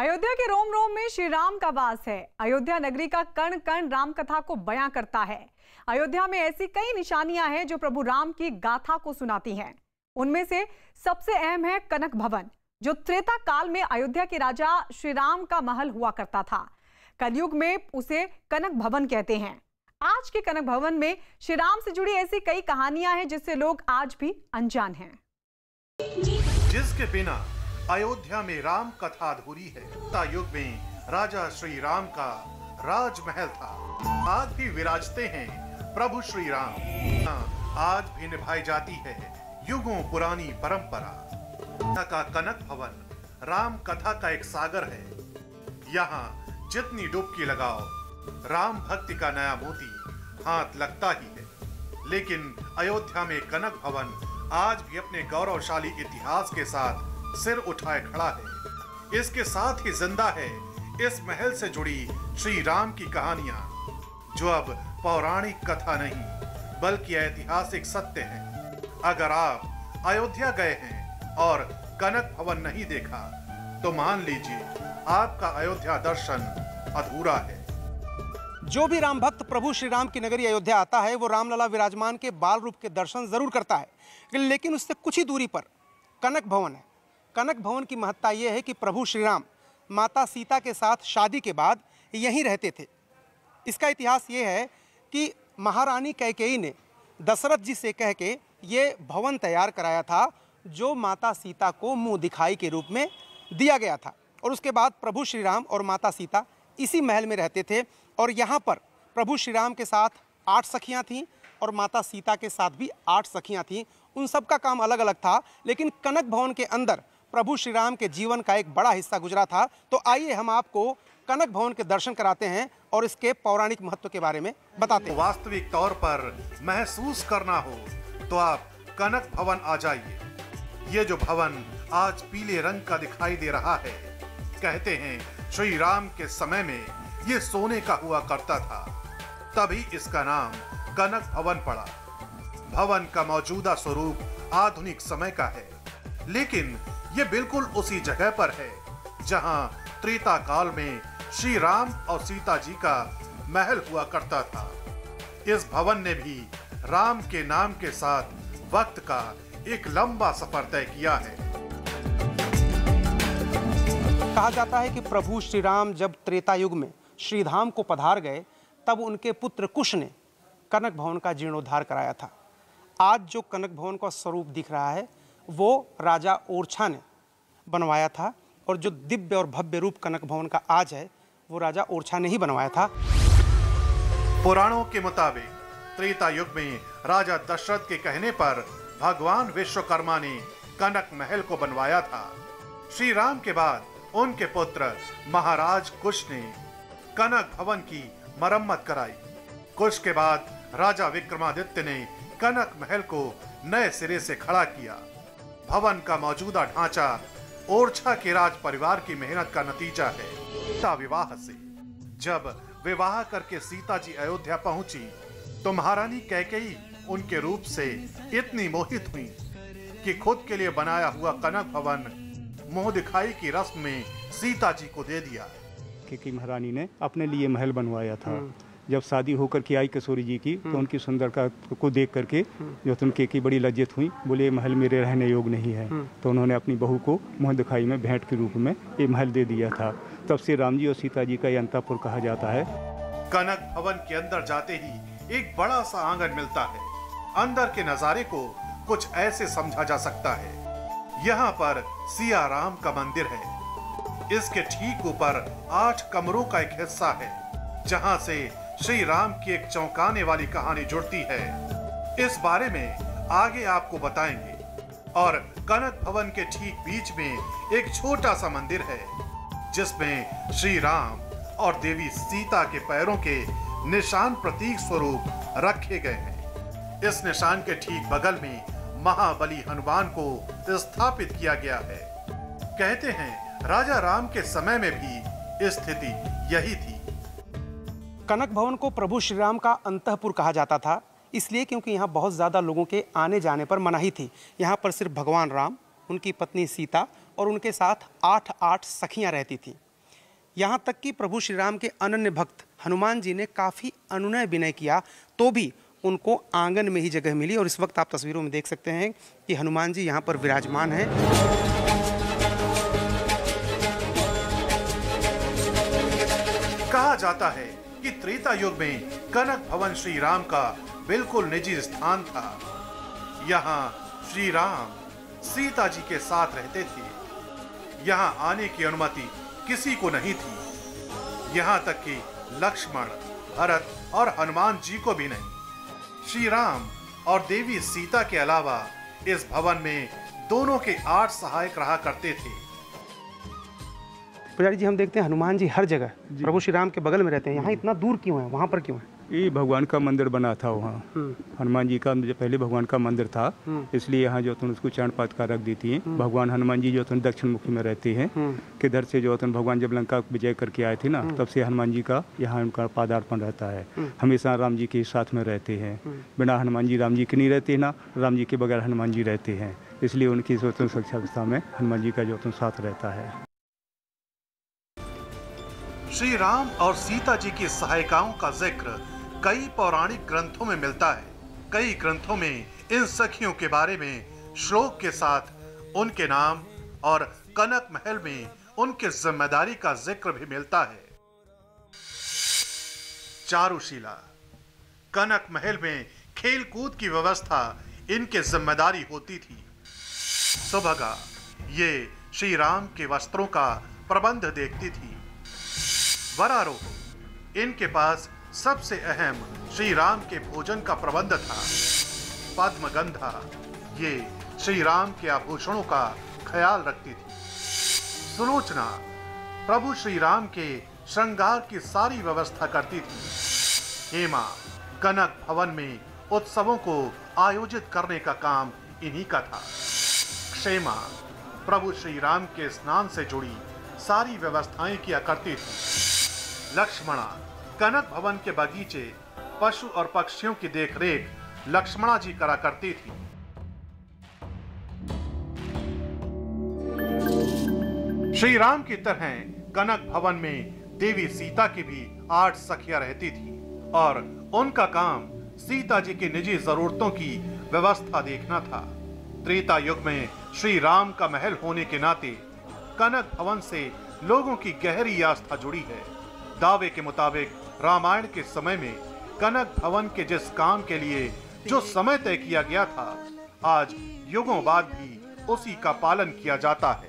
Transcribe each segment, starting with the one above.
अयोध्या के रोम रोम में श्री राम का वास है। अयोध्या नगरी का कण कण राम कथा को बयां करता है। अयोध्या में ऐसी कई निशानियां हैं जो प्रभु राम की गाथा को सुनाती हैं। उनमें से सबसे अहम है कनक भवन, जो त्रेता काल में अयोध्या के राजा श्री राम का महल हुआ करता था। कलयुग में उसे कनक भवन कहते हैं। आज के कनक भवन में श्री राम से जुड़ी ऐसी कई कहानियां हैं जिससे लोग आज भी अनजान हैं। जिसके बिना अयोध्या में राम कथा अधूरी है। त्रेता युग में राजा श्री राम का राजमहल था। आज भी विराजते हैं प्रभु श्री राम। आज भी निभाई जाती है युगों पुरानी परंपरा। का कनक भवन राम कथा का एक सागर है। यहाँ जितनी डुबकी लगाओ राम भक्ति का नया मोती हाथ लगता ही है। लेकिन अयोध्या में कनक भवन आज भी अपने गौरवशाली इतिहास के साथ सिर उठाए खड़ा है। इसके साथ ही जिंदा है इस महल से जुड़ी श्री राम की कहानियां, जो अब पौराणिक कथा नहीं बल्कि ऐतिहासिक सत्य है। अगर आप अयोध्या गए हैं और कनक भवन नहीं देखा तो मान लीजिए आपका अयोध्या दर्शन अधूरा है। जो भी राम भक्त प्रभु श्री राम की नगरी अयोध्या आता है वो रामलला विराजमान के बाल रूप के दर्शन जरूर करता है, लेकिन उससे कुछ ही दूरी पर कनक भवन है। कनक भवन की महत्ता ये है कि प्रभु श्री राम माता सीता के साथ शादी के बाद यहीं रहते थे। इसका इतिहास ये है कि महारानी कैकेयी ने दशरथ जी से कह के ये भवन तैयार कराया था, जो माता सीता को मुंह दिखाई के रूप में दिया गया था। और उसके बाद प्रभु श्री राम और माता सीता इसी महल में रहते थे। और यहाँ पर प्रभु श्री राम के साथ 8 सखियाँ थीं और माता सीता के साथ भी 8 सखियाँ थीं। उन सब का काम अलग अलग था, लेकिन कनक भवन के अंदर प्रभु श्री राम के जीवन का एक बड़ा हिस्सा गुजरा था। तो आइए हम आपको कनक भवन के दर्शन कराते हैं और इसके पौराणिक महत्व के बारे में बताते हैं। वास्तविक तौर पर महसूस करना हो तो आप कनक भवन आ जाइए। ये जो भवन आज पीले रंग का दिखाई दे रहा है, कहते हैं श्री राम के समय में ये सोने का हुआ करता था, तभी इसका नाम कनक भवन पड़ा। भवन का मौजूदा स्वरूप आधुनिक समय का है, लेकिन ये बिल्कुल उसी जगह पर है जहां त्रेता काल में श्री राम और सीता जी का महल हुआ करता था। इस भवन ने भी राम के नाम के साथ वक्त का एक लंबा सफर तय किया है। कहा जाता है कि प्रभु श्री राम जब त्रेता युग में श्रीधाम को पधार गए, तब उनके पुत्र कुश ने कनक भवन का जीर्णोद्धार कराया था। आज जो कनक भवन का स्वरूप दिख रहा है वो राजा ओरछा ने बनवाया था, और जो दिव्य और भव्य रूप कनक भवन का आज है वो राजा ओरछा ने ही बनवाया था। पुराणों के मुताबिक त्रेता युग में राजा दशरथ के कहने पर भगवान विश्वकर्मा ने कनक महल को बनवाया था। श्री राम के बाद उनके पुत्र महाराज कुश ने कनक भवन की मरम्मत कराई। कुश के बाद राजा विक्रमादित्य ने कनक महल को नए सिरे से खड़ा किया। भवन का मौजूदा ढांचा ओरछा के राज परिवार की मेहनत का नतीजा है। सीता विवाह से जब विवाह करके सीता जी अयोध्या पहुंची तो महारानी कैकेयी उनके रूप से इतनी मोहित हुई कि खुद के लिए बनाया हुआ कनक भवन मुंह दिखाई की रस्म में सीता जी को दे दिया। कैकेयी महारानी ने अपने लिए महल बनवाया था। जब शादी होकर के आई किशोरी जी की तो उनकी सुंदरता को देख करके जो कैकेयी बड़ी लज्जित हुई, बोले ये महल मेरे रहने योग नहीं है। तो उन्होंने अपनी बहू को मुँह दिखाई में भेंट के रूप में ये महल दे दिया था। तब से राम जी और सीता जी का ये अंतःपुर कहा जाता है। कनक भवन के अंदर जाते ही एक बड़ा सा आंगन मिलता है। अंदर के नजारे को कुछ ऐसे समझा जा सकता है। यहाँ पर सिया राम का मंदिर है। इसके ठीक ऊपर 8 कमरों का एक हिस्सा है जहाँ से श्री राम की एक चौंकाने वाली कहानी जुड़ती है। इस बारे में आगे आपको बताएंगे। और कनक भवन के ठीक बीच में एक छोटा सा मंदिर है जिसमें श्री राम और देवी सीता के पैरों के निशान प्रतीक स्वरूप रखे गए हैं। इस निशान के ठीक बगल में महाबली हनुमान को स्थापित किया गया है। कहते हैं राजा राम के समय में भी स्थिति यही थी। कनक भवन को प्रभु श्री राम का अंतःपुर कहा जाता था, इसलिए क्योंकि यहाँ बहुत ज़्यादा लोगों के आने जाने पर मनाही थी। यहाँ पर सिर्फ भगवान राम, उनकी पत्नी सीता और उनके साथ 8 सखियाँ रहती थीं। यहाँ तक कि प्रभु श्री राम के अनन्य भक्त हनुमान जी ने काफ़ी अनुनय विनय किया तो भी उनको आंगन में ही जगह मिली। और इस वक्त आप तस्वीरों में देख सकते हैं कि हनुमान जी यहाँ पर विराजमान हैं। कहा जाता है कि त्रेता युग में कनक भवन श्री राम का बिल्कुल निजी स्थान था। यहाँ श्री राम सीता जी के साथ रहते थे। यहाँ आने की अनुमति किसी को नहीं थी, यहाँ तक कि लक्ष्मण, भरत और हनुमान जी को भी नहीं। श्री राम और देवी सीता के अलावा इस भवन में दोनों के 8 सहायक रहा करते थे। पुजारी जी, हम देखते हैं हनुमान जी हर जगह प्रभु श्री राम के बगल में रहते हैं। यहाँ इतना दूर क्यों है, वहाँ पर क्यों है? ये भगवान का मंदिर बना था वहाँ, हनुमान जी का पहले भगवान का मंदिर था, इसलिए यहाँ जो तुम उसको चरण पादुका रख देती है। भगवान हनुमान जी जो तुम दक्षिण मुखी में रहते हैं, किधर से जो तुम भगवान जब लंका विजय करके आए थे ना, तब से हनुमान जी का यहाँ उनका पादार्पण रहता है। हमेशा राम जी के साथ में रहते हैं, बिना हनुमान जी राम जी के नहीं रहते ना, राम जी के बगैर हनुमान जी रहते हैं, इसलिए उनकी स्वतंत्र सुरक्षा व्यवस्था में हनुमान जी का जो तुम साथ रहता है। श्री राम और सीता जी की सहायिकाओं का जिक्र कई पौराणिक ग्रंथों में मिलता है। कई ग्रंथों में इन सखियों के बारे में श्लोक के साथ उनके नाम और कनक महल में उनकी जिम्मेदारी का जिक्र भी मिलता है। चारुशीला, कनक महल में खेल कूद की व्यवस्था इनके जिम्मेदारी होती थी। सुभगा, ये श्री राम के वस्त्रों का प्रबंध देखती थी। वरारोह, इनके पास सबसे अहम श्री राम के भोजन का प्रबंध था। पद्मगंधा, ये श्री राम के आभूषणों का ख्याल रखती थी। सुलोचना, प्रभु श्री राम के श्रृंगार की सारी व्यवस्था करती थी। हेमा, कनक भवन में उत्सवों को आयोजित करने का काम इन्हीं का था। क्षेमा, प्रभु श्री राम के स्नान से जुड़ी सारी व्यवस्थाएं किया करती थी। लक्ष्मणा, कनक भवन के बगीचे, पशु और पक्षियों की देखरेख लक्ष्मणा जी करा करती थी। श्री राम की तरह कनक भवन में देवी सीता की भी 8 सखियां रहती थी और उनका काम सीता जी की निजी जरूरतों की व्यवस्था देखना था। त्रेता युग में श्री राम का महल होने के नाते कनक भवन से लोगों की गहरी आस्था जुड़ी है। दावे के मुताबिक रामायण के समय में कनक भवन के जिस काम के लिए जो समय तय किया गया था, आज युगों बाद भी उसी का पालन किया जाता है।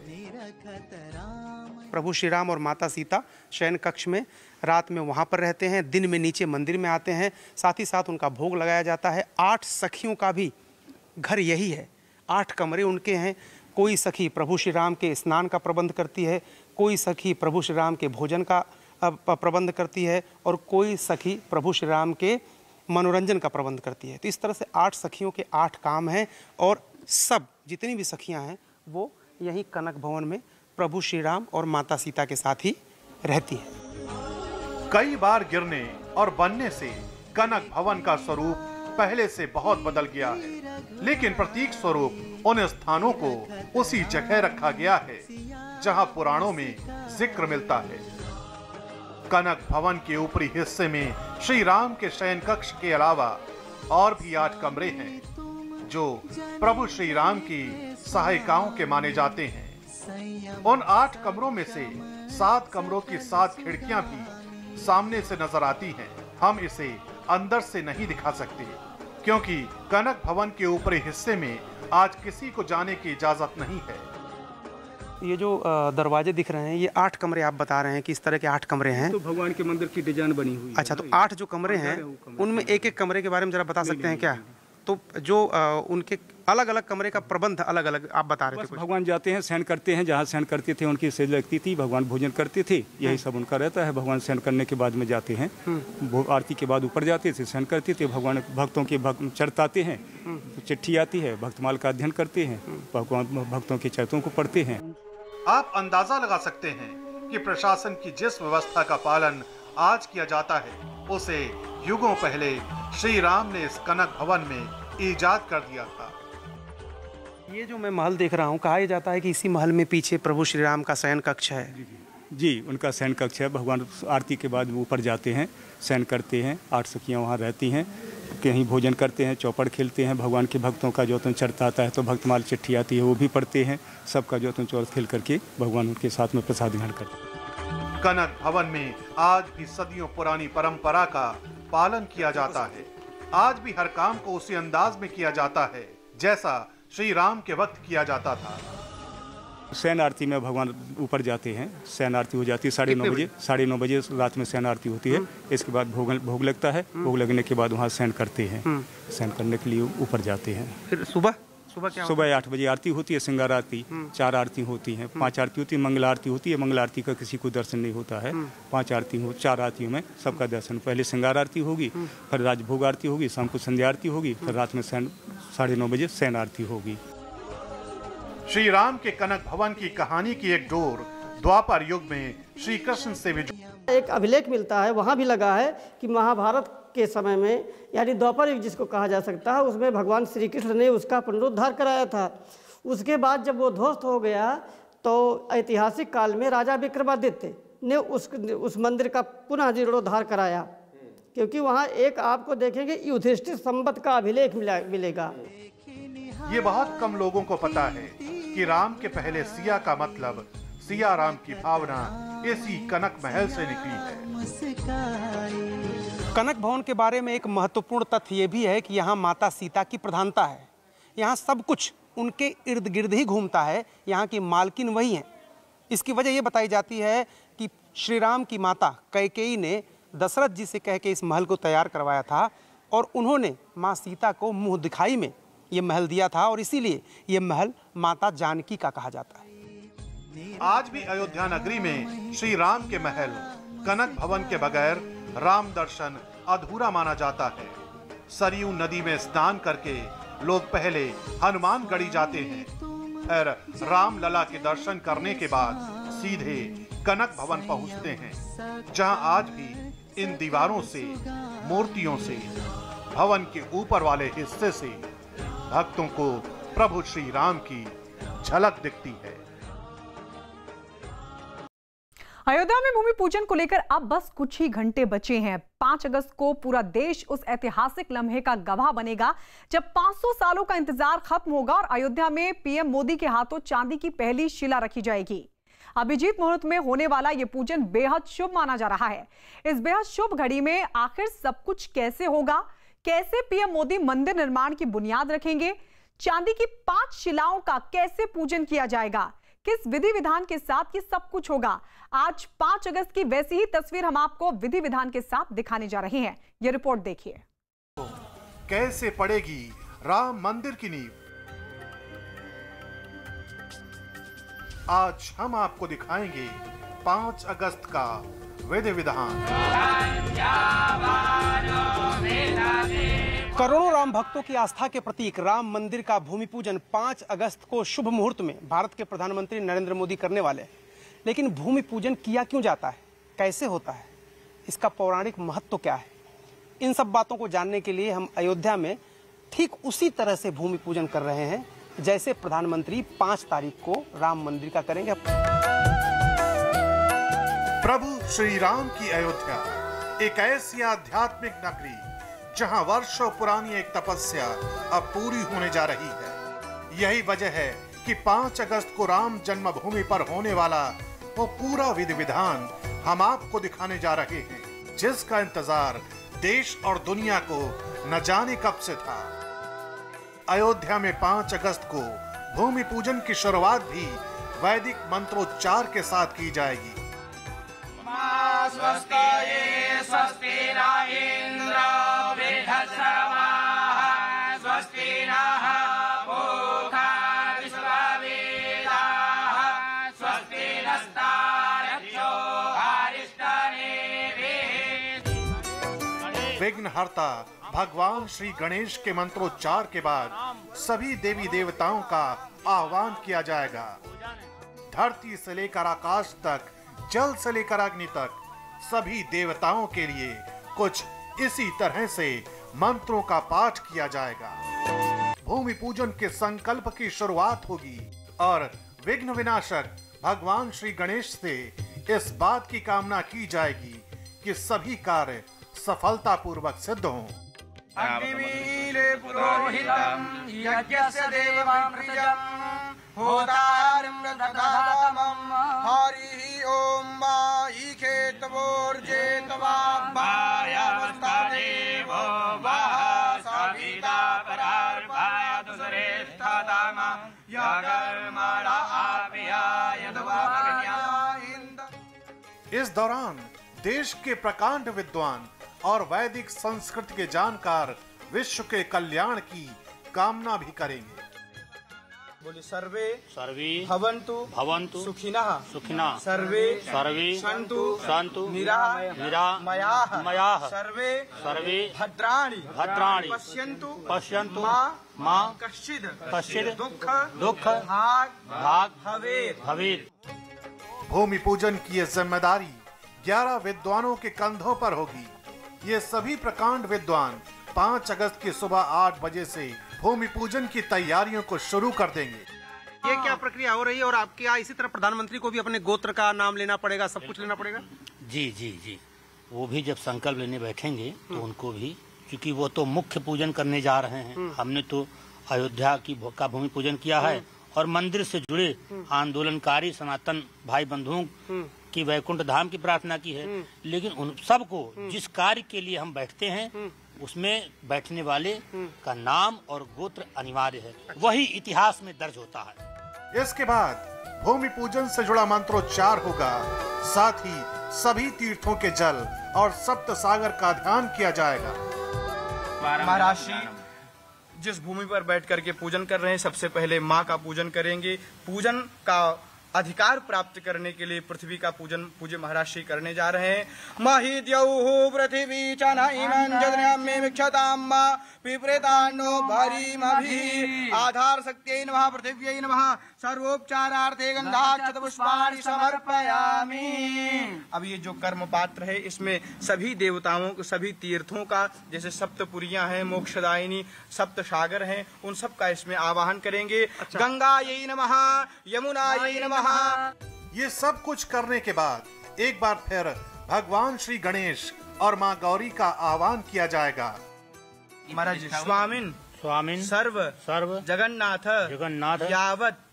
प्रभु श्री राम और माता सीता शयन कक्ष में रात में वहाँ पर रहते हैं, दिन में नीचे मंदिर में आते हैं, साथ ही साथ उनका भोग लगाया जाता है। 8 सखियों का भी घर यही है, 8 कमरे उनके हैं। कोई सखी प्रभु श्री राम के स्नान का प्रबंध करती है, कोई सखी प्रभु श्री राम के भोजन का प्रबंध करती है और कोई सखी प्रभु श्री राम के मनोरंजन का प्रबंध करती है। तो इस तरह से 8 सखियों के 8 काम हैं और सब जितनी भी सखियां हैं वो यहीं कनक भवन में प्रभु श्री राम और माता सीता के साथ ही रहती हैं। कई बार गिरने और बनने से कनक भवन का स्वरूप पहले से बहुत बदल गया है, लेकिन प्रतीक स्वरूप उन स्थानों को उसी जगह रखा गया है जहां पुराणों में जिक्र मिलता है। कनक भवन के ऊपरी हिस्से में श्री राम के शयन कक्ष के अलावा और भी 8 कमरे हैं जो प्रभु श्री राम की सहायिकाओं के माने जाते हैं। उन 8 कमरों में से 7 कमरों की 7 खिड़कियां भी सामने से नजर आती हैं। हम इसे अंदर से नहीं दिखा सकते क्योंकि कनक भवन के ऊपरी हिस्से में आज किसी को जाने की इजाजत नहीं है। ये जो दरवाजे दिख रहे हैं, ये 8 कमरे आप बता रहे हैं कि इस तरह के 8 कमरे हैं। तो भगवान के मंदिर की डिजाइन बनी हुई है। अच्छा, तो 8 जो कमरे हैं उनमें एक कमरे के बारे में जरा बता सकते हैं क्या? तो जो उनके अलग अलग कमरे का प्रबंध अलग अलग आप बता रहे थे। भगवान जाते हैं, शयन करते हैं, जहाँ शयन करते थे उनकी सेज लगती थी, भगवान भोजन करते थे, यही सब उनका रहता है। भगवान शयन करने के बाद में जाते हैं, आरती के बाद ऊपर जाते थे, शयन करते थे, भगवान भक्तों के चढ़ताते हैं, तो चिट्ठी आती है, भक्तमाल का अध्ययन करते हैं, भगवान भक्तों के चरित्रों को पढ़ते हैं। आप अंदाजा लगा सकते हैं कि प्रशासन की जिस व्यवस्था का पालन आज किया जाता है उसे युगों पहले श्री राम ने इस कनक भवन में इजाद कर दिया था। ये जो मैं महल देख रहा हूँ, कहा जाता है कि इसी महल में पीछे प्रभु श्री राम का शयन कक्ष है। जी, उनका शयन कक्ष है। भगवान आरती के बाद वो ऊपर जाते हैं, शयन करते हैं। 8 सखियाँ वहाँ रहती हैं, कहीं भोजन करते हैं, चौपड़ खेलते हैं। भगवान के भक्तों का जो चढ़ता आता है तो भक्तमाल चिट्ठी आती है वो भी पढ़ते हैं। सबका जो चौर खेल करके भगवान उनके साथ में प्रसाद ग्रहण करते हैं। कनक भवन में आज भी सदियों पुरानी परंपरा का पालन किया जाता है। आज भी हर काम को उसी अंदाज में किया जाता है जैसा श्री राम के वक्त किया जाता था। शयन आरती में भगवान ऊपर जाते हैं, शयन आरती हो जाती है 9:30 बजे रात में शयन आरती होती है। इसके बाद भोग लगता है। भोग लगने के बाद वहाँ शयन करते हैं। शयन करने के लिए ऊपर जाते हैं। फिर सुबह 8 बजे आरती होती है, श्रृंगार आरती। 4 आरती होती हैं, 5 आरती होती है, मंगल आरती होती है। मंगल आरती का किसी को दर्शन नहीं होता है। 5 आरती हो, 4 आरतियों में सबका दर्शन। पहले श्रृंगार आरती होगी, फिर राजभोग आरती होगी, शाम को संध्या आरती होगी, फिर रात में 9:30 बजे शयन आरती होगी। श्री राम के कनक भवन की कहानी की एक डोर द्वापर युग में श्री कृष्ण से भी एक अभिलेख मिलता है, वहाँ भी लगा है कि महाभारत के समय में यानी द्वापर युग जिसको कहा जा सकता है, उसमें भगवान श्री कृष्ण ने उसका पुनरुद्धार कराया था। उसके बाद जब वो ध्वस्त हो गया तो ऐतिहासिक काल में राजा विक्रमादित्य ने उस मंदिर का पुनः जीर्णोद्धार कराया, क्योंकि वहाँ एक आपको देखेंगे युधिष्ठिर संवत का अभिलेख मिलेगा। ये बहुत कम लोगों को पता है कि राम के पहले सिया का मतलब सिया राम की भावना इसी कनक महल से निकली है। कनक भवन के बारे में एक महत्वपूर्ण तथ्य ये भी है कि यहाँ माता सीता की प्रधानता है। यहाँ सब कुछ उनके इर्द गिर्द ही घूमता है। यहाँ की मालकिन वही हैं। इसकी वजह ये बताई जाती है कि श्री राम की माता कैकेयी ने दशरथ जी से कह के इस महल को तैयार करवाया था और उन्होंने माँ सीता को मुँह दिखाई में ये महल दिया था और इसीलिए ये महल माता जानकी का कहा जाता है। आज भी अयोध्या नगरी में श्री राम के महल कनक भवन के बगैर राम दर्शन अधूरा माना जाता है। सरयू नदी में स्नान करके लोग पहले हनुमानगढ़ी जाते हैं, फिर राम लला के दर्शन करने के बाद सीधे कनक भवन पहुंचते हैं, जहां आज भी इन दीवारों से, मूर्तियों से, भवन के ऊपर वाले हिस्से से भक्तों को प्रभु श्री राम की झलक दिखती है। अयोध्या में भूमि पूजन को लेकर अब बस कुछ ही घंटे बचे हैं। 5 अगस्त को पूरा देश उस ऐतिहासिक लम्हे का गवाह बनेगा जब 500 सालों का इंतजार खत्म होगा और अयोध्या में पीएम मोदी के हाथों चांदी की पहली शिला रखी जाएगी। अभिजीत मुहूर्त में होने वाला यह पूजन बेहद शुभ माना जा रहा है। इस बेहद शुभ घड़ी में आखिर सब कुछ कैसे होगा? कैसे पीएम मोदी मंदिर निर्माण की बुनियाद रखेंगे? चांदी की 5 शिलाओं का कैसे पूजन किया जाएगा? किस विधि विधान के साथ ये सब कुछ होगा? आज 5 अगस्त की वैसी ही तस्वीर हम आपको विधि विधान के साथ दिखाने जा रहे हैं। ये रिपोर्ट देखिए। कैसे पड़ेगी राम मंदिर की नींव? आज हम आपको दिखाएंगे 5 अगस्त का विधि विधान। करोड़ों राम भक्तों की आस्था के प्रतीक राम मंदिर का भूमि पूजन 5 अगस्त को शुभ मुहूर्त में भारत के प्रधानमंत्री नरेंद्र मोदी करने वाले हैं। लेकिन भूमि पूजन किया क्यों जाता है, कैसे होता है, इसका पौराणिक महत्व क्या है? इन सब बातों को जानने के लिए हम अयोध्या में ठीक उसी तरह से भूमि पूजन कर रहे हैं जैसे प्रधानमंत्री 5 तारीख को राम मंदिर का करेंगे। प्रभु श्री राम की अयोध्या एक ऐसी आध्यात्मिक नगरी जहां वर्षों पुरानी एक तपस्या अब पूरी होने जा रही है। यही वजह है कि 5 अगस्त को राम जन्मभूमि पर होने वाला वो पूरा विधि विधान हम आपको दिखाने जा रहे हैं, जिसका इंतजार देश और दुनिया को न जाने कब से था। अयोध्या में 5 अगस्त को भूमि पूजन की शुरुआत भी वैदिक मंत्रोच्चार के साथ की जाएगी। विघ्नहर्ता भगवान श्री गणेश के मंत्रोच्चार के बाद सभी देवी देवताओं का आह्वान किया जाएगा। धरती से लेकर आकाश तक, जल से लेकर अग्नि तक सभी देवताओं के लिए कुछ इसी तरह से मंत्रों का पाठ किया जाएगा। भूमि पूजन के संकल्प की शुरुआत होगी और विघ्न विनाशक भगवान श्री गणेश से इस बात की कामना की जाएगी कि सभी कार्य सफलतापूर्वक सिद्ध हों। अग्निमीले पुरोहितं यज्ञस्य देवमृजं होतारं दधातमं हरिः ओम वाईखेतवोर्जेतवा वायवस्तदेवो वः सविता परार्पायतु श्रेष्ठतम यगर्मणा आप्यायद्वाग्न्या। इस दौरान देश के प्रकांड विद्वान और वैदिक संस्कृति के जानकार विश्व के कल्याण की कामना भी करेंगे। बोले सर्वे सर्वे भवन्तु भवन्तु सुखिनः सुखिनः सर्वे सर्वे सन्तु सन्तु निरामयाः सर्वे सर्वे भद्राणि भद्राणि पश्यन्तु पश्यन्तु मा कश्चित् दुःख भाग भवेत्। भूमि पूजन की ये जिम्मेदारी 11 विद्वानों के कंधों पर होगी। ये सभी प्रकांड विद्वान 5 अगस्त की सुबह 8 बजे से भूमि पूजन की तैयारियों को शुरू कर देंगे। ये क्या प्रक्रिया हो रही है और आपके यहाँ इसी तरह प्रधानमंत्री को भी अपने गोत्र का नाम लेना पड़ेगा, सब कुछ लेना पड़ेगा? जी जी जी, वो भी जब संकल्प लेने बैठेंगे तो उनको भी, क्योंकि वो तो मुख्य पूजन करने जा रहे हैं। हमने तो अयोध्या का भूमि पूजन किया है और मंदिर से जुड़े आंदोलनकारी सनातन भाई बंधुओं की वैकुंठ धाम की प्रार्थना की है। लेकिन उन सबको जिस कार्य के लिए हम बैठते हैं उसमें बैठने वाले का नाम और गोत्र अनिवार्य है, वही इतिहास में दर्ज होता है। इसके बाद भूमि पूजन से जुड़ा मंत्रोच्चार होगा। साथ ही सभी तीर्थों के जल और सप्त सागर का ध्यान किया जाएगा। महाराष्ट्री जिस भूमि पर बैठ करके पूजन कर रहे हैं, सबसे पहले माँ का पूजन करेंगे। पूजन का अधिकार प्राप्त करने के लिए पृथ्वी का पूजन पूज्य महाराज श्री करने जा रहे हैं। महिद्यौः पृथिवी च न इमं जगन्मे विक्षतां मा पिप्रेतान्नो भरीमभिः। आधार शक्त्यै नमः पृथिव्यै नमः सर्वोपचारार्थे गन्धाक्षत पुष्पाणि समर्पयामि। अब ये जो कर्म पात्र है इसमें सभी देवताओं को, सभी तीर्थों का, जैसे सप्तपुरियां हैं, मोक्षदायिनी, सप्त सागर हैं, उन सब का इसमें आवाहन करेंगे। गंगायै नमः, यमुनायै नमः। ये सब कुछ करने के बाद एक बार फिर भगवान श्री गणेश और माँ गौरी का आह्वान किया जाएगा। महाराज स्वामिन स्वामिन सर्व जगन्नाथ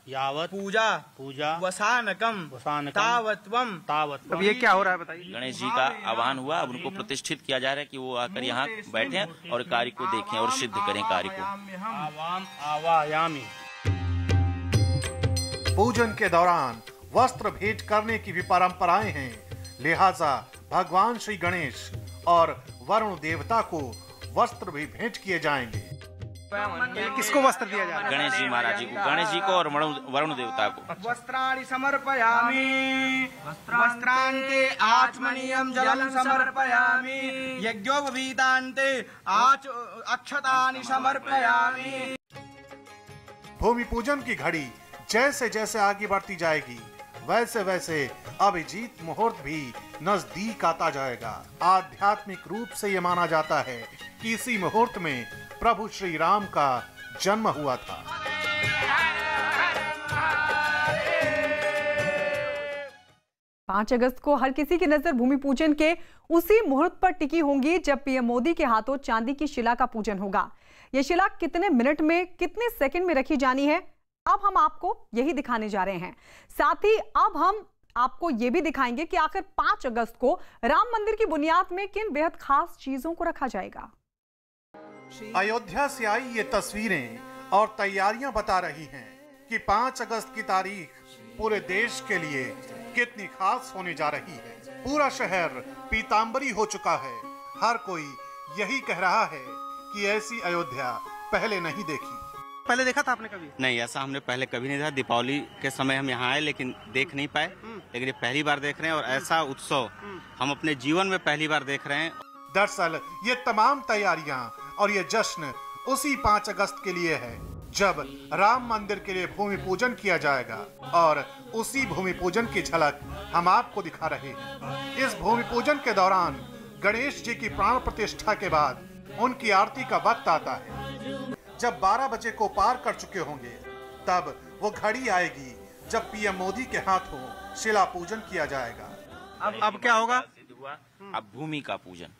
यावत पूजा वसानकम तावत्वम। अब ये क्या हो रहा है बताइए? गणेश जी का आह्वान हुआ, अब उनको प्रतिष्ठित किया जा रहा है कि वो आकर यहाँ बैठे और कार्य को देखें और सिद्ध करें कार्य को। आवायामी। पूजन के दौरान वस्त्र भेंट करने की भी परंपराएं हैं, लिहाजा भगवान श्री गणेश और वरुण देवता को वस्त्र भी भेंट किए जाएंगे। किसको वस्त्र दिया जा रहा है? गणेश जी महाराज जी को, गणेश जी को और वरुण देवता को। वस्त्राणि समर्पयामि वस्त्रान्ते आचमनीयं जलं समर्पयामि यज्ञोपवीतान्ते अक्षतानि समर्पयामि। भूमि पूजन की घड़ी जैसे जैसे आगे बढ़ती जाएगी वैसे वैसे अभिजीत मुहूर्त भी नजदीक आता जाएगा। आध्यात्मिक रूप से ये माना जाता है कि इसी मुहूर्त में प्रभु श्री राम का जन्म हुआ था। पांच अगस्त को हर किसी की नजर भूमि पूजन के उसी मुहूर्त पर टिकी होंगी जब पीएम मोदी के हाथों चांदी की शिला का पूजन होगा। यह शिला कितने मिनट में, कितने सेकंड में रखी जानी है, अब हम आपको यही दिखाने जा रहे हैं। साथ ही अब हम आपको यह भी दिखाएंगे कि आखिर 5 अगस्त को राम मंदिर की बुनियाद में किन बेहद खास चीजों को रखा जाएगा। अयोध्या से आई ये तस्वीरें और तैयारियां बता रही हैं कि 5 अगस्त की तारीख पूरे देश के लिए कितनी खास होने जा रही है। पूरा शहर पीतांबरी हो चुका है। हर कोई यही कह रहा है कि ऐसी अयोध्या पहले नहीं देखी। पहले देखा था आपने कभी? नहीं, ऐसा हमने पहले कभी नहीं था। दीपावली के समय हम यहाँ आए लेकिन देख नहीं पाए, लेकिन ये पहली बार देख रहे हैं और ऐसा उत्सव हम अपने जीवन में पहली बार देख रहे हैं। दरअसल ये तमाम तैयारियां और ये जश्न उसी 5 अगस्त के लिए है जब राम मंदिर के लिए भूमि पूजन किया जाएगा और उसी भूमि पूजन की झलक हम आपको दिखा रहे हैं। इस भूमि पूजन के दौरान गणेश जी की प्राण प्रतिष्ठा के बाद उनकी आरती का वक्त आता है। जब 12 बजे को पार कर चुके होंगे तब वो घड़ी आएगी जब पीएम मोदी के हाथों शिला पूजन किया जाएगा। अब क्या होगा? अब भूमि का पूजन,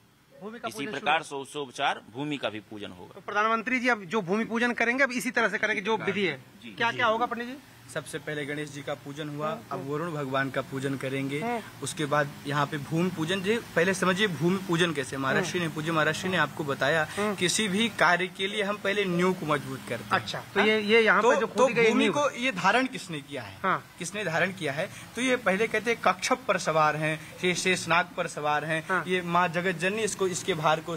इसी प्रकार षोडशोपचार भूमि का भी पूजन होगा। तो प्रधानमंत्री जी अब जो भूमि पूजन करेंगे अब इसी तरह से करेंगे जो विधि है। क्या क्या होगा पंडित जी? सबसे पहले गणेश जी का पूजन हुआ, अब वरुण भगवान का पूजन करेंगे। उसके बाद यहाँ पे भूमि पूजन, जी पहले समझिए भूमि पूजन कैसे महाराष्ट्र ने पूज्य महाराष्ट्र ने आपको बताया, किसी भी कार्य के लिए हम पहले नींव को मजबूत करते हैं। अच्छा, तो ये यहाँ पर जो खोदी गई भूमि को ये धारण किसने किया है? किसने धारण किया है? तो ये पहले कहते हैं कक्षप पर सवार हैं, शेषनाग पर सवार हैं। ये माँ जगत जननी इसको इसके भार को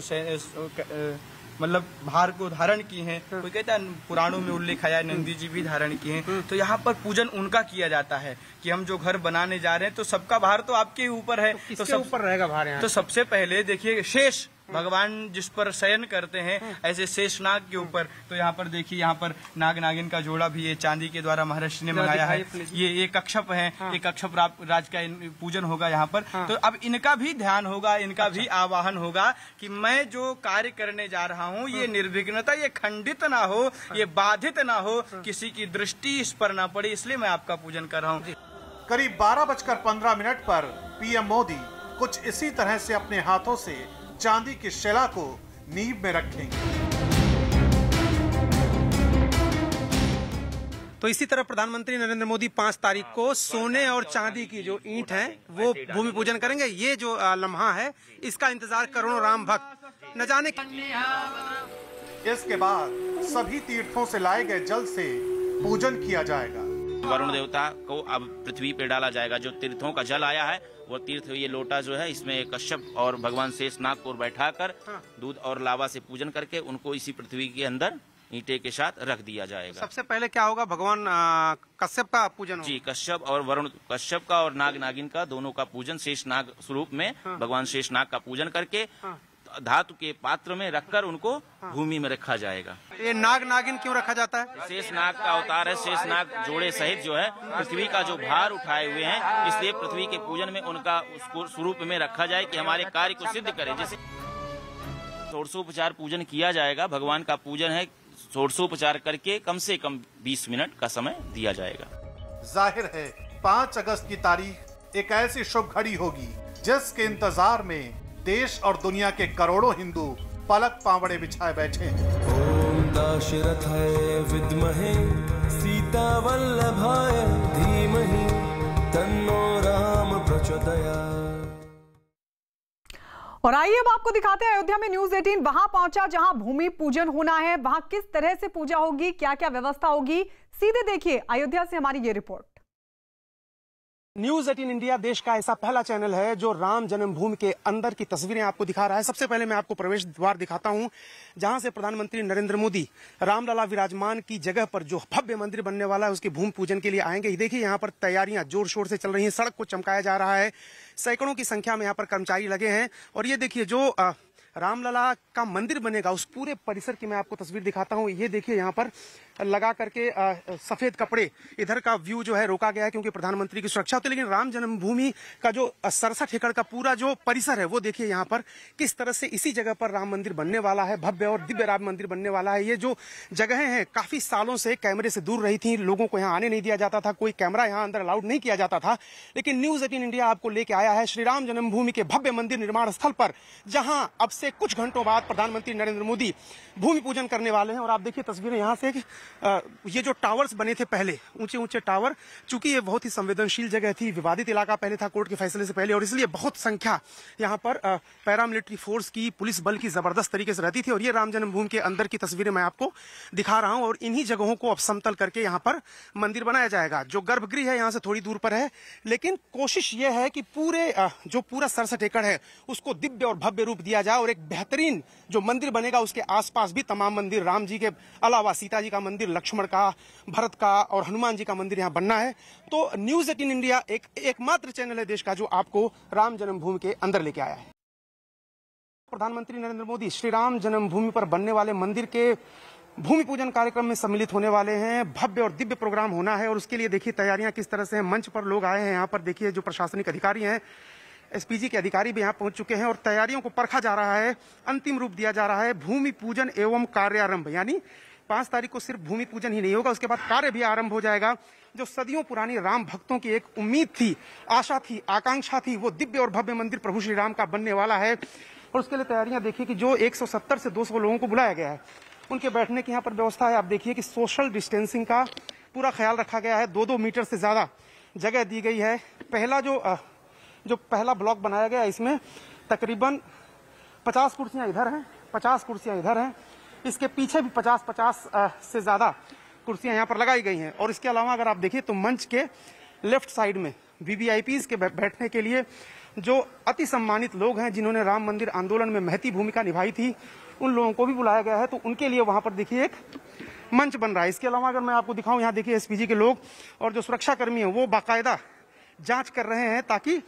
मतलब भार को धारण की हैं। कोई कहता है पुराणों में उल्लेख आया नंदी जी भी धारण किए हैं। तो यहाँ पर पूजन उनका किया जाता है कि हम जो घर बनाने जा रहे हैं तो सबका भार तो आपके ऊपर है। तो किसके ऊपर रहेगा भार यहाँ? तो सबसे पहले देखिए शेष भगवान जिस पर शयन करते हैं ऐसे शेषनाग के ऊपर। तो यहाँ पर देखिए, यहाँ पर नाग नागिन का जोड़ा भी ये चांदी के द्वारा महाराष्ट्र ने मंगाया है। ये कक्षप है, ये कक्षप राज का पूजन होगा यहाँ पर। तो अब इनका भी ध्यान होगा, इनका भी आवाहन होगा कि मैं जो कार्य करने जा रहा हूँ ये निर्विघ्नता, ये खंडित ना हो, ये बाधित ना हो, किसी की दृष्टि इस पर ना पड़े, इसलिए मैं आपका पूजन कर रहा हूँ। करीब 12:15 पर पीएम मोदी कुछ इसी तरह से अपने हाथों से चांदी की शिला को नींव में रखेंगे। तो इसी तरह प्रधानमंत्री नरेंद्र मोदी 5 तारीख को सोने और चांदी की जो ईंट है वो भूमि पूजन करेंगे। ये जो लम्हा है इसका इंतजार करोड़ों राम भक्त न जाने। इसके बाद सभी तीर्थों से लाए गए जल से पूजन किया जाएगा। वरुण देवता को अब पृथ्वी पे डाला जाएगा। जो तीर्थों का जल आया है वो तीर्थ, ये लोटा जो है इसमें कश्यप और भगवान शेषनाग को बैठाकर दूध और लावा से पूजन करके उनको इसी पृथ्वी के अंदर ईंटे के साथ रख दिया जाएगा। सबसे पहले क्या होगा? भगवान कश्यप का पूजन होगा। जी, कश्यप और वरुण, कश्यप का और नाग नागिन का दोनों का पूजन शेषनाग स्वरूप में भगवान शेषनाग का पूजन करके धातु के पात्र में रखकर उनको भूमि में रखा जाएगा। ये नाग नागिन क्यों रखा जाता है? शेषनाग का अवतार है। शेषनाग जोड़े सहित जो है पृथ्वी का जो भार उठाए हुए हैं, इसलिए पृथ्वी के पूजन में उनका उसको स्वरूप में रखा जाए कि हमारे कार्य को सिद्ध करे। जैसे षोडशोपचार पूजन किया जाएगा, भगवान का पूजन है, षोडशोपचार करके कम से कम 20 मिनट का समय दिया जाएगा। जाहिर है 5 अगस्त की तारीख एक ऐसी शुभ घड़ी होगी जिसके इंतजार में देश और दुनिया के करोड़ों हिंदू पलक पावड़े बिछाए बैठे हैं। ओम दाशरथाय विद्महे सीता वल्लभाय धीमहि तन्नो राम प्रचोदयात्। और आइए अब आपको दिखाते हैं अयोध्या में न्यूज 18 वहां पहुंचा जहां भूमि पूजन होना है। वहां किस तरह से पूजा होगी, क्या क्या व्यवस्था होगी, सीधे देखिए अयोध्या से हमारी ये रिपोर्ट। न्यूज 18 इंडिया देश का ऐसा पहला चैनल है जो राम जन्मभूमि के अंदर की तस्वीरें आपको दिखा रहा है। सबसे पहले मैं आपको प्रवेश द्वार दिखाता हूं जहां से प्रधानमंत्री नरेंद्र मोदी रामलला विराजमान की जगह पर जो भव्य मंदिर बनने वाला है उसके भूमि पूजन के लिए आएंगे। देखिए यहाँ पर तैयारियां जोर शोर से चल रही हैं, सड़क को चमकाया जा रहा है, सैकड़ों की संख्या में यहाँ पर कर्मचारी लगे हैं। और ये देखिए जो रामलला का मंदिर बनेगा उस पूरे परिसर की मैं आपको तस्वीर दिखाता हूँ। ये देखिए यहाँ पर लगा करके सफेद कपड़े, इधर का व्यू जो है रोका गया है क्योंकि प्रधानमंत्री की सुरक्षा होती है। लेकिन राम जन्मभूमि का जो 67 एकड़ का पूरा जो परिसर है वो देखिए यहाँ पर किस तरह से इसी जगह पर राम मंदिर बनने वाला है, भव्य और दिव्य राम मंदिर बनने वाला है। ये जो जगहें हैं काफी सालों से कैमरे से दूर रही थी, लोगों को यहाँ आने नहीं दिया जाता था, कोई कैमरा यहाँ अंदर अलाउड नहीं किया जाता था। लेकिन न्यूज 18 इंडिया आपको लेके आया है श्री राम जन्मभूमि के भव्य मंदिर निर्माण स्थल पर, जहां अब से कुछ घंटों बाद प्रधानमंत्री नरेंद्र मोदी भूमि पूजन करने वाले हैं। और आप देखिए तस्वीरें यहाँ से, ये जो टावर्स बने थे पहले, ऊंचे ऊंचे टावर, चूंकि ये बहुत ही संवेदनशील जगह थी, विवादित इलाका पहले था कोर्ट के फैसले से पहले, और इसलिए बहुत संख्या यहाँ पर पैरामिलिट्री फोर्स की, पुलिस बल की जबरदस्त तरीके से रहती थी। और ये राम जन्मभूमि के अंदर की तस्वीरें मैं आपको दिखा रहा हूं। और इन्हीं जगहों को अब समतल करके यहाँ पर मंदिर बनाया जाएगा। जो गर्भगृह है यहाँ से थोड़ी दूर पर है, लेकिन कोशिश ये है कि जो पूरा 67 एकड़ है उसको दिव्य और भव्य रूप दिया जाए और एक बेहतरीन जो मंदिर बनेगा उसके आसपास भी तमाम मंदिर, राम जी के अलावा सीता जी का मंदिर, लक्ष्मण का, भरत का और हनुमान जी का मंदिर यहाँ बनना है। तो न्यूज 18 इंडिया एकमात्र चैनल है देश का जो आपको राम जन्मभूमि के अंदर लेके आया है। प्रधानमंत्री नरेंद्र मोदी श्री राम जन्मभूमि पर बनने वाले मंदिर के भूमि पूजन कार्यक्रम में सम्मिलित होने वाले हैं। भव्य और दिव्य प्रोग्राम होना है और उसके लिए देखिए तैयारियां किस तरह से हैं। मंच पर लोग आए हैं, यहाँ पर देखिए जो प्रशासनिक अधिकारी हैं, एसपीजी के अधिकारी भी यहाँ पहुंच चुके हैं और तैयारियों को परखा जा रहा है, अंतिम रूप दिया जा रहा है। भूमि पूजन एवं कार्यारंभ, यानी 5 तारीख को सिर्फ भूमि पूजन ही नहीं होगा, उसके बाद कार्य भी आरंभ हो जाएगा। जो सदियों पुरानी राम भक्तों की एक उम्मीद थी, आशा थी, आकांक्षा थी, वो दिव्य और भव्य मंदिर प्रभु श्री राम का बनने वाला है। और उसके लिए तैयारियां देखिए कि जो 170 से 200 लोगों को बुलाया गया है, उनके बैठने की यहाँ पर व्यवस्था है। आप देखिए कि सोशल डिस्टेंसिंग का पूरा ख्याल रखा गया है। 2-2 मीटर से ज्यादा जगह दी गई है। पहला जो पहला ब्लॉक बनाया गया, इसमें तकरीबन 50 कुर्सियां इधर हैं, 50 कुर्सियां इधर हैं। इसके पीछे भी 50 से ज्यादा कुर्सियां यहाँ पर लगाई गई हैं। और इसके अलावा अगर आप देखिए तो मंच के लेफ्ट साइड में वीवीआईपीज के बैठने के लिए जो अति सम्मानित लोग हैं, जिन्होंने राम मंदिर आंदोलन में महती भूमिका निभाई थी, उन लोगों को भी बुलाया गया है। तो उनके लिए वहां पर देखिए एक मंच बन रहा है। इसके अलावा अगर मैं आपको दिखाऊं, यहाँ देखिए एसपीजी के लोग और जो सुरक्षा कर्मी हैं वो बाकायदा जांच कर रहे हैं ताकि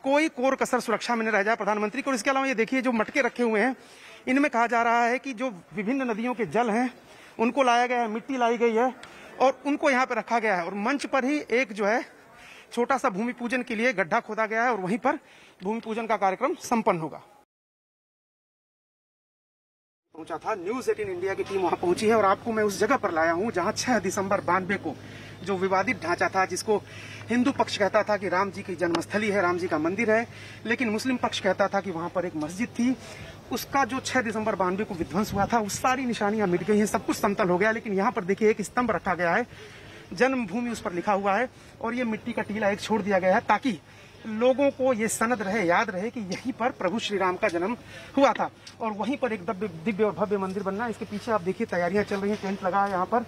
कोई कोर कसर सुरक्षा में न रह जाए प्रधानमंत्री को। और इसके अलावा ये देखिए जो मटके रखे हुए हैं, इनमें कहा जा रहा है कि जो विभिन्न नदियों के जल हैं उनको लाया गया है, मिट्टी लाई गई है और उनको यहाँ पे रखा गया है। और मंच पर ही एक जो है छोटा सा भूमि पूजन के लिए गड्ढा खोदा गया है और वहीं पर भूमि पूजन का कार्यक्रम संपन्न होगा। पहुंचा था न्यूज़ 18 इंडिया की टीम वहां पहुंची है और आपको मैं उस जगह पर लाया हूं जहां 6 दिसंबर 92 को जो विवादित ढांचा था, जिसको हिंदू पक्ष कहता था कि राम जी की जन्मस्थली है, राम जी का मंदिर है, लेकिन मुस्लिम पक्ष कहता था कि वहां पर एक मस्जिद थी, उसका जो 6 दिसंबर 92 को विध्वंस हुआ था, उस सारी निशानियां मिट गई हैं, सब कुछ समतल हो गया। लेकिन यहाँ पर देखिए एक स्तंभ रखा गया है, जन्मभूमि उस पर लिखा हुआ है और ये मिट्टी का टीला एक छोड़ दिया गया है ताकि लोगों को ये सनद रहे, याद रहे कि यहीं पर प्रभु श्री राम का जन्म हुआ था और वहीं पर एक दिव्य और भव्य मंदिर बनना है। इसके पीछे आप देखिए तैयारियां चल रही हैं, टेंट लगा है यहाँ पर।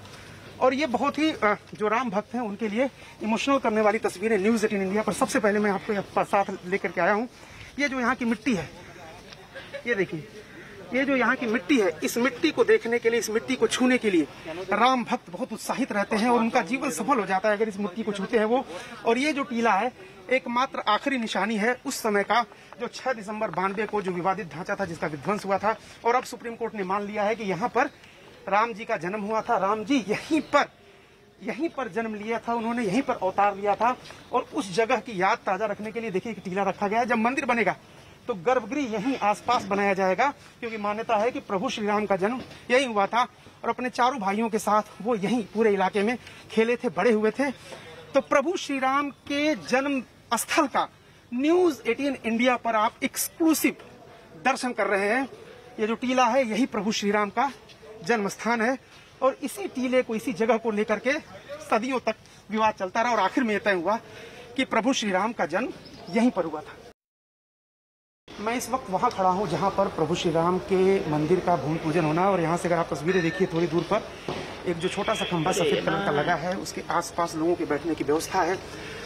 और ये बहुत ही जो राम भक्त हैं उनके लिए इमोशनल करने वाली तस्वीरें न्यूज़ 18 इंडिया पर सबसे पहले मैं आपको साथ लेकर के आया हूँ। ये जो यहाँ की मिट्टी है, ये देखिए, ये जो यहाँ की मिट्टी है, इस मिट्टी को देखने के लिए, इस मिट्टी को छूने के लिए राम भक्त बहुत उत्साहित रहते हैं और उनका जीवन सफल हो जाता है अगर इस मिट्टी को छूते हैं वो। और ये जो टीला है एकमात्र आखिरी निशानी है उस समय का, जो 6 दिसंबर 92 को जो विवादित ढांचा था, जिसका विध्वंस हुआ था। और अब सुप्रीम कोर्ट ने मान लिया है कि यहाँ पर राम जी का जन्म हुआ था, राम जी यहीं पर जन्म लिया था, उन्होंने यहीं पर अवतार लिया था। और उस जगह की याद ताजा रखने के लिए देखिए एक टीला रखा गया है। जब मंदिर बनेगा तो गर्भगृह यहीं आसपास बनाया जाएगा, क्योंकि मान्यता है कि प्रभु श्री राम का जन्म यहीं हुआ था और अपने चारों भाइयों के साथ वो यहीं पूरे इलाके में खेले थे, बड़े हुए थे। तो प्रभु श्री राम के जन्म स्थल का न्यूज़ 18 इंडिया पर आप एक्सक्लूसिव दर्शन कर रहे हैं। ये जो टीला है यही प्रभु श्री राम का जन्म स्थान है और इसी टीले को, इसी जगह को लेकर के सदियों तक विवाद चलता रहा और आखिर में तय हुआ कि प्रभु श्री राम का जन्म यहीं पर हुआ था। मैं इस वक्त वहां खड़ा हूं जहां पर प्रभु श्री राम के मंदिर का भूमि पूजन होना, और यहां से अगर आप तस्वीरें देखिए थोड़ी दूर पर एक जो छोटा सा खंभा सफेद कलर का लगा है, उसके आसपास लोगों के बैठने की व्यवस्था है।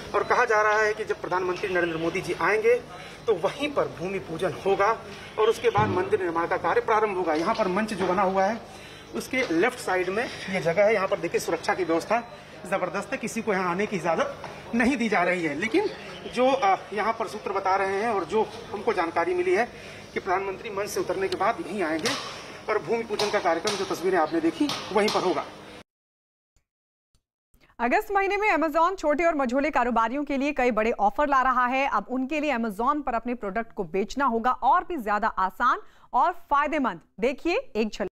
और कहा जा रहा है कि जब प्रधानमंत्री नरेंद्र मोदी जी आएंगे तो वहीं पर भूमि पूजन होगा और उसके बाद मंदिर निर्माण का कार्य प्रारंभ होगा। यहाँ पर मंच जो बना हुआ है उसके लेफ्ट साइड में ये जगह है। यहाँ पर देखिए सुरक्षा की व्यवस्था जबरदस्त है, किसी को यहाँ आने की इजाजत नहीं दी जा रही है। लेकिन जो यहाँ पर सूत्र बता रहे हैं और जो हमको जानकारी मिली है कि प्रधानमंत्री मंच से उतरने के बाद यहीं आएंगे और भूमि पूजन का कार्यक्रम, जो तस्वीरें आपने देखी, वहीं पर होगा। अगस्त महीने में अमेज़न छोटे और मझोले कारोबारियों के लिए कई बड़े ऑफर ला रहा है। अब उनके लिए अमेज़न पर अपने प्रोडक्ट को बेचना होगा और भी ज्यादा आसान और फायदेमंद। देखिए एक झलक।